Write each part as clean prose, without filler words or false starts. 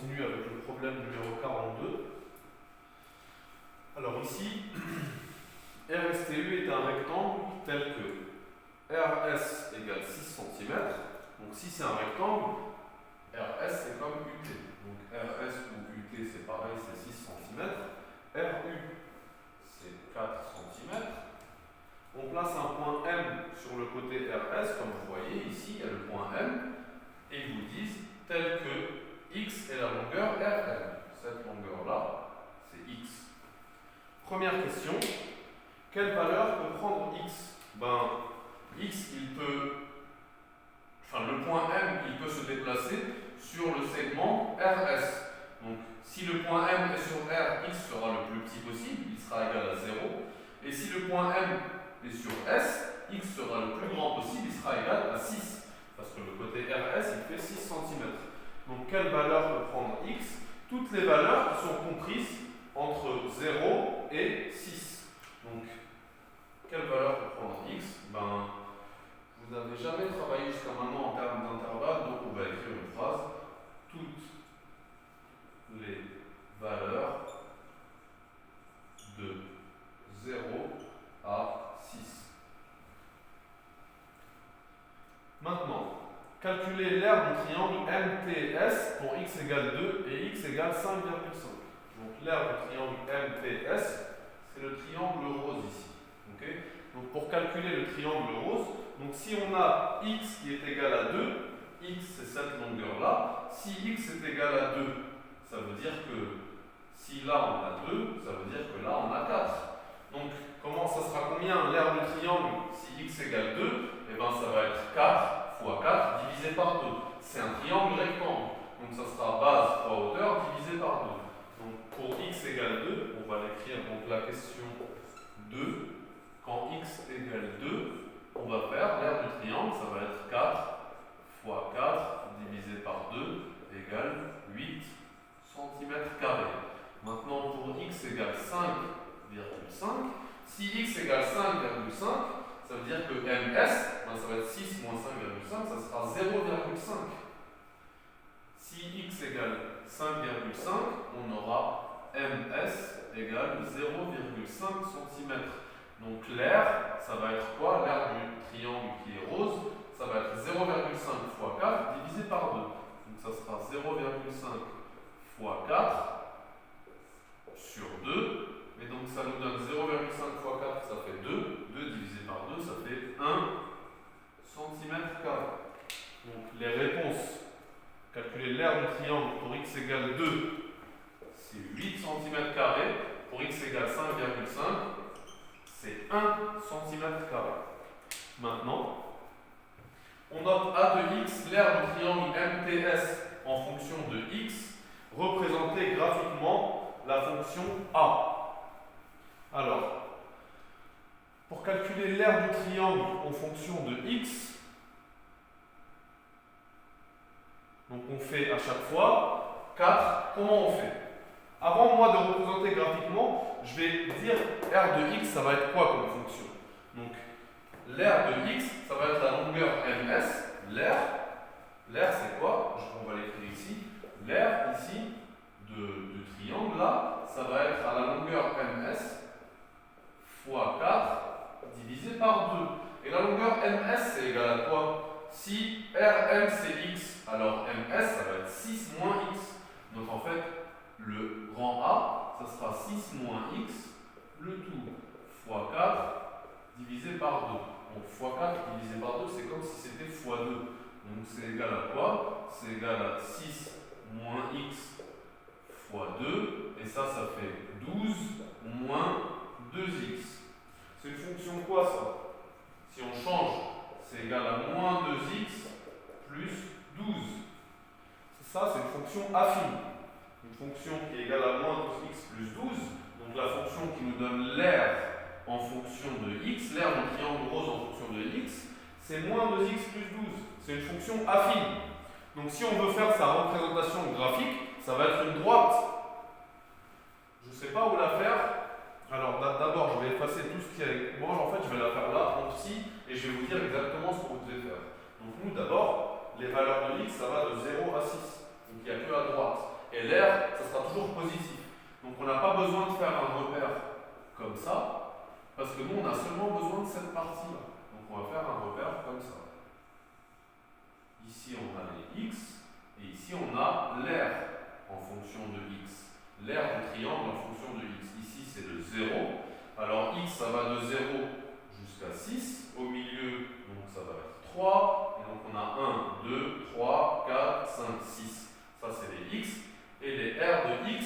continue avec le problème numéro 42. Alors ici, RSTU est un rectangle tel que RS égale 6 cm. Donc si c'est un rectangle, RS c'est comme UT. Donc RS ou UT c'est pareil, c'est 6 cm. RU c'est 4 cm. On place un point M sur le côté RS, comme vous voyez ici, il y a le point M, et ils vous disent tel que X est la longueur RM. Cette longueur-là, c'est X. Première question, quelle valeur peut prendre X? X, le point M, il peut se déplacer sur le segment RS. Donc, si le point M est sur R, X sera le plus petit possible, il sera égal à 0. Et si le point M est sur S, X sera le plus grand possible, il sera égal à 6. Parce que le côté RS, il fait 6 cm. Donc, quelle valeur peut prendre X? Toutes les valeurs qui sont comprises entre 0 et 6. Donc, quelle valeur peut prendre X? Vous n'avez jamais travaillé jusqu'à maintenant en termes d'intervalle, donc on va écrire une phrase. Toutes les valeurs de 0 à 6. Maintenant, calculez l'aire du triangle MTS pour x égale 2 et x égale 5,5. Donc l'aire du triangle MTS, c'est le triangle rose ici. Okay? Donc pour calculer le triangle rose, donc si on a x qui est égal à 2, x c'est cette longueur-là. Si x est égal à 2, ça veut dire que si là on a 2, ça veut dire que là on a 4. Donc comment ça sera combien l'aire du triangle si x égale 2? Eh bien ça va être 4 fois 4 divisé par 2. C'est un triangle rectangle. Donc ça sera base fois hauteur divisé par 2. Donc pour x égale 2, on va l'écrire donc la question 2. Quand x égale 2, on va faire l'aire du triangle, ça va être 4 fois 4 divisé par 2 égale 8 cm². Maintenant pour x égale 5,5, si x égale 5,5, ça veut dire que ms, ça va être 6 moins 5,5, ça sera 0,5. Si x égale 5,5, on aura ms égale 0,5 cm. Donc l'aire, ça va être quoi? L'aire du triangle qui est rose, ça va être 0,5 fois 4 divisé par 2. Donc ça sera 0,5 fois 4 sur 2. Et donc ça nous donne 0,5 fois 4, ça fait 2. 2 divisé par 2, ça fait 1 cm². Donc les réponses, calculer l'aire du triangle pour x égale 2, c'est 8 cm². Pour x égale 5,5, c'est 1 cm². Maintenant, on note a de x, l'aire du triangle MTS en fonction de x, représentée graphiquement la fonction a. Alors, pour calculer l'aire du triangle en fonction de x, donc on fait à chaque fois 4. Comment on fait? Avant moi de représenter graphiquement, je vais dire r de x, ça va être quoi comme fonction? Donc, l'aire de x, ça va être la longueur ms. L'aire, c'est quoi? On va l'écrire ici. L'aire, ici, du triangle, là, ça va être à la longueur ms fois 4 divisé par 2. Et la longueur ms, c'est égal à quoi? Si rm, c'est x, alors ms, ça va être 6 moins x. Donc, en fait, le grand A, ça sera 6 moins x, le tout, fois 4 divisé par 2. Donc fois 4 divisé par 2, c'est comme si c'était fois 2. Donc c'est égal à quoi? C'est égal à 6 moins x fois 2. Et ça fait 12 moins 2x. C'est une fonction quoi ça? Si on change, c'est égal à moins 2x plus 12. Ça, c'est une fonction affine. Une fonction qui est égale à moins 2x plus 12. Donc la fonction qui nous donne l'aire en fonction de x, l'aire du triangle rose en fonction de x, c'est moins 2x plus 12. C'est une fonction affine. Donc si on veut faire sa représentation graphique, ça va être une droite. Je ne sais pas où la faire. Alors d'abord, je vais effacer tout ce qui est... Moi, en fait, je vais la faire là, en petit, et je vais vous dire exactement ce que vous devez faire. Donc nous, d'abord, les valeurs de x, ça va de 0 à 6. Donc il n'y a que à droite. Et n'a pas besoin de faire un repère comme ça, parce que nous, on a seulement besoin de cette partie-là. Donc, on va faire un repère comme ça. Ici, on a les x, et ici, on a l'aire en fonction de x. L'aire du triangle en fonction de x. Ici, c'est le 0. Alors, x, ça va de 0 jusqu'à 6. Au milieu, donc, ça va être 3. Et donc, on a 1, 2, 3, 4, 5, 6. Ça, c'est les x. Et les r de x,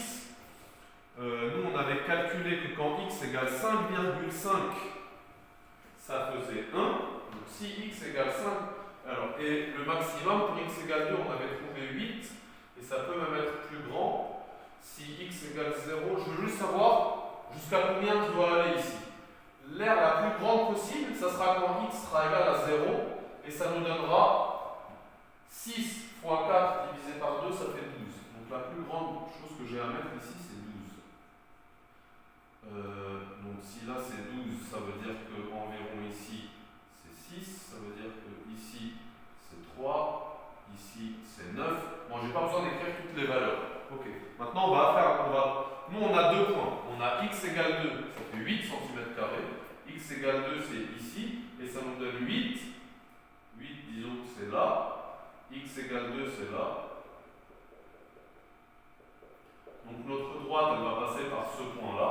nous, on avait calculé que quand x égale 5,5, ça faisait 1. Donc, si x égale 5, alors, et le maximum pour x égale 2, on avait trouvé 8. Et ça peut même être plus grand. Si x égale 0, je veux juste savoir jusqu'à combien je dois aller ici. L'aire la plus grande possible, ça sera quand x sera égal à 0. Et ça nous donnera 6 fois 4 divisé par 2, ça fait 12. Donc la plus grande chose que j'ai à mettre ici, c'est 12. Donc si là c'est 12, ça veut dire qu'environ ici c'est 6. Ça veut dire que ici c'est 3. Ici c'est 9. Bon, j'ai pas besoin d'écrire toutes les valeurs. Ok. Maintenant nous on a deux points. On a x égale 2, ça fait 8 cm². X égale 2, c'est ici. Et ça nous donne 8. 8, disons que c'est là. X égale 2, c'est là. Donc notre droite, elle va passer par ce point-là.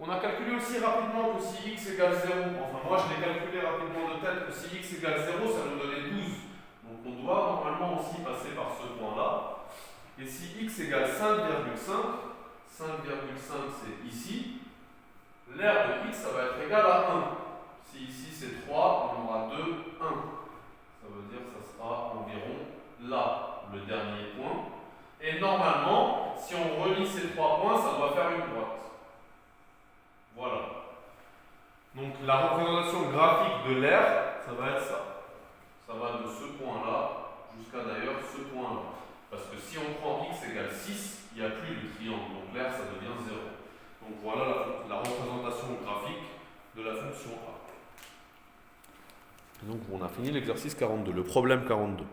On a calculé aussi rapidement que si x égale 0, enfin moi je l'ai calculé rapidement de tête, que si x égale 0, ça nous donnait 12. Donc on doit normalement aussi passer par ce point-là. Et si x égale 5,5, 5,5 c'est ici, l'aire de x, ça va être égal à 1. Si ici c'est 3, on aura 2, 1. Ça veut dire que ça sera environ là, le dernier point. Et normalement, si on relie ces trois points, ça doit faire une droite. Voilà. Donc la représentation graphique de l'aire, ça va être ça. Ça va de ce point-là jusqu'à d'ailleurs ce point-là. Parce que si on prend x égale 6, il n'y a plus le triangle. Donc l'aire, ça devient 0. Donc voilà la représentation graphique de la fonction a. Donc on a fini l'exercice 42, le problème 42.